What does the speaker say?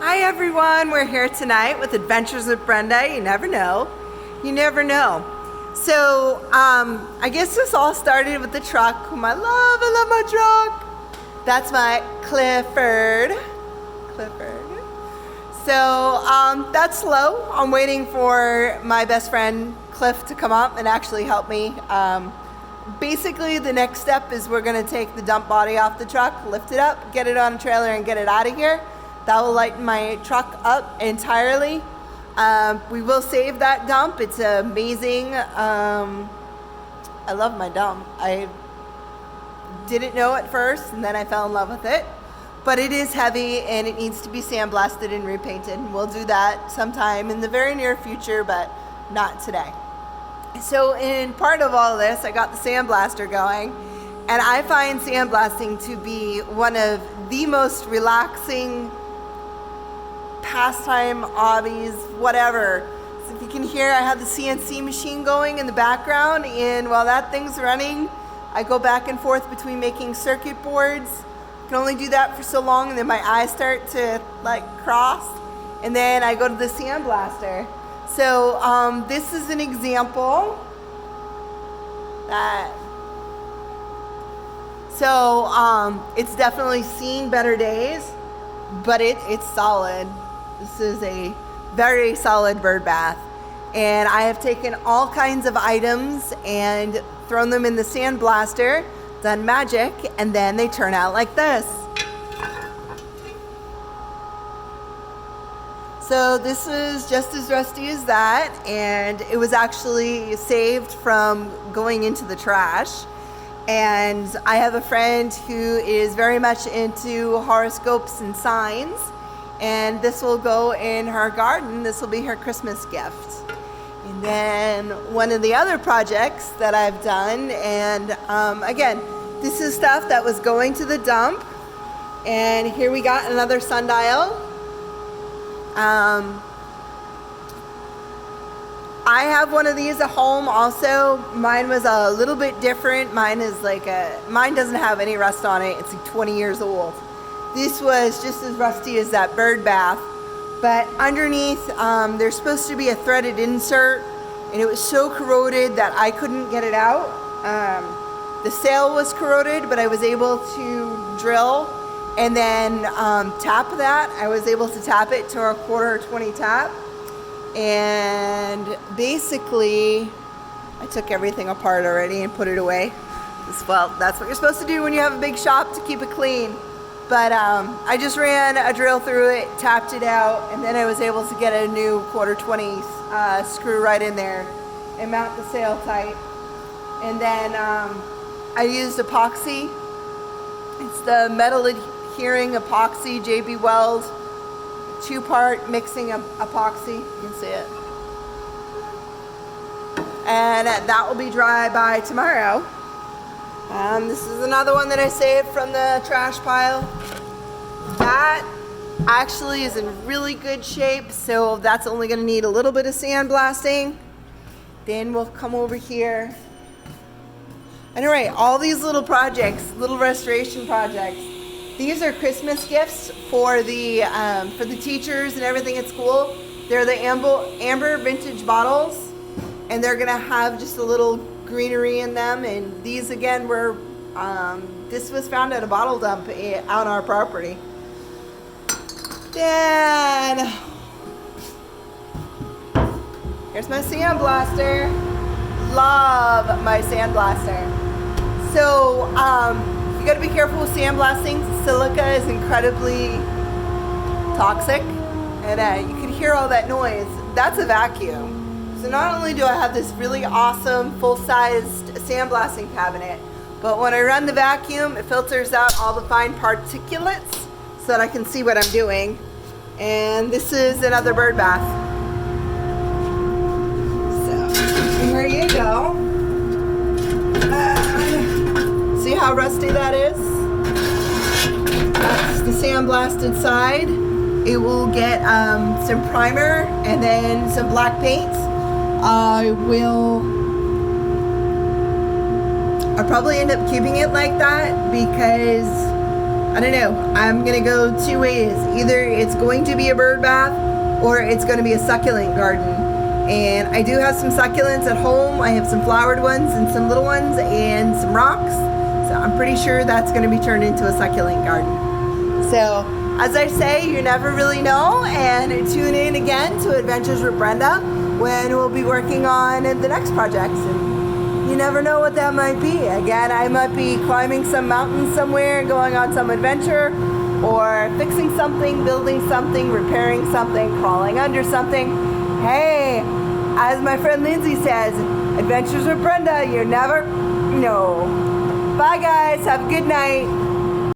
Hi everyone, we're here tonight with Adventures with Brenda. You never know. You never know. So, I guess this all started with the truck, whom I love my truck. That's my Clifford. So, that's slow. I'm waiting for my best friend Cliff to come up and actually help me. Basically, the next step is we're gonna take the dump body off the truck, lift it up, get it on a trailer and get it out of here. That will lighten my truck up entirely. We will save that dump. It's amazing. I love my dump. I didn't know at first, and then I fell in love with it. But it is heavy, and it needs to be sandblasted and repainted. We'll do that sometime in the very near future, but not today. So in part of all of this, I got the sandblaster going, and I find sandblasting to be one of the most relaxing pastime, hobbies, whatever. So if you can hear, I have the CNC machine going in the background, and while that thing's running, I go back and forth between making circuit boards. I can only do that for so long, and then my eyes start to like cross, and then I go to the sandblaster. So this is an example that. So it's definitely seen better days, but it's solid. This is a very solid bird bath, and I have taken all kinds of items and thrown them in the sandblaster, done magic, and then they turn out like this. So this is just as rusty as that, and it was actually saved from going into the trash. And I have a friend who is very much into horoscopes and signs, and this will go in her garden. This will be her Christmas gift. And then one of the other projects that I've done, and again, this is stuff that was going to the dump, and here we got another sundial. I have one of these at home also. Mine was a little bit different. Mine doesn't have any rust on it. It's like 20 years old. This was just as rusty as that bird bath, but underneath there's supposed to be a threaded insert, and it was so corroded that I couldn't get it out. The sail was corroded, but I was able to drill and then tap that. I was able to tap it to a 1/4 tap. And basically, I took everything apart already and put it away. Well, that's what you're supposed to do when you have a big shop, to keep it clean. But I just ran a drill through it, tapped it out, and then I was able to get a new 1/4 screw right in there and mount the sail tight. And then I used epoxy. It's the metal adhering epoxy, JB Weld. 2-part mixing epoxy, you can see it. And that will be dry by tomorrow. This is another one that I saved from the trash pile. That actually is in really good shape, so that's only gonna need a little bit of sandblasting. Then we'll come over here. And all right, all these little projects, little restoration projects, these are Christmas gifts for the teachers and everything at school. They're the amber vintage bottles, and they're gonna have just a little greenery in them. And these again were, this was found at a bottle dump on our property. Then here's my sandblaster. Love my sandblaster. So you got to be careful with sandblasting. Silica is incredibly toxic, and you can hear all that noise. That's a vacuum. So not only do I have this really awesome full-sized sandblasting cabinet, but when I run the vacuum, it filters out all the fine particulates so that I can see what I'm doing. And this is another bird bath. So here you go. See how rusty that is? That's the sandblasted side. It will get some primer and then some black paint. I'll probably end up keeping it like that because I don't know. I'm gonna go two ways. Either it's going to be a bird bath or it's gonna be a succulent garden. And I do have some succulents at home. I have some flowered ones and some little ones and some rocks. So I'm pretty sure that's gonna be turned into a succulent garden. So as I say, you never really know, and tune in again to Adventures with Brenda when we'll be working on the next projects. And you never know what that might be. Again, I might be climbing some mountain somewhere and going on some adventure, or fixing something, building something, repairing something, crawling under something. Hey, as my friend Lindsay says, Adventures with Brenda, you never know. Bye guys, have a good night.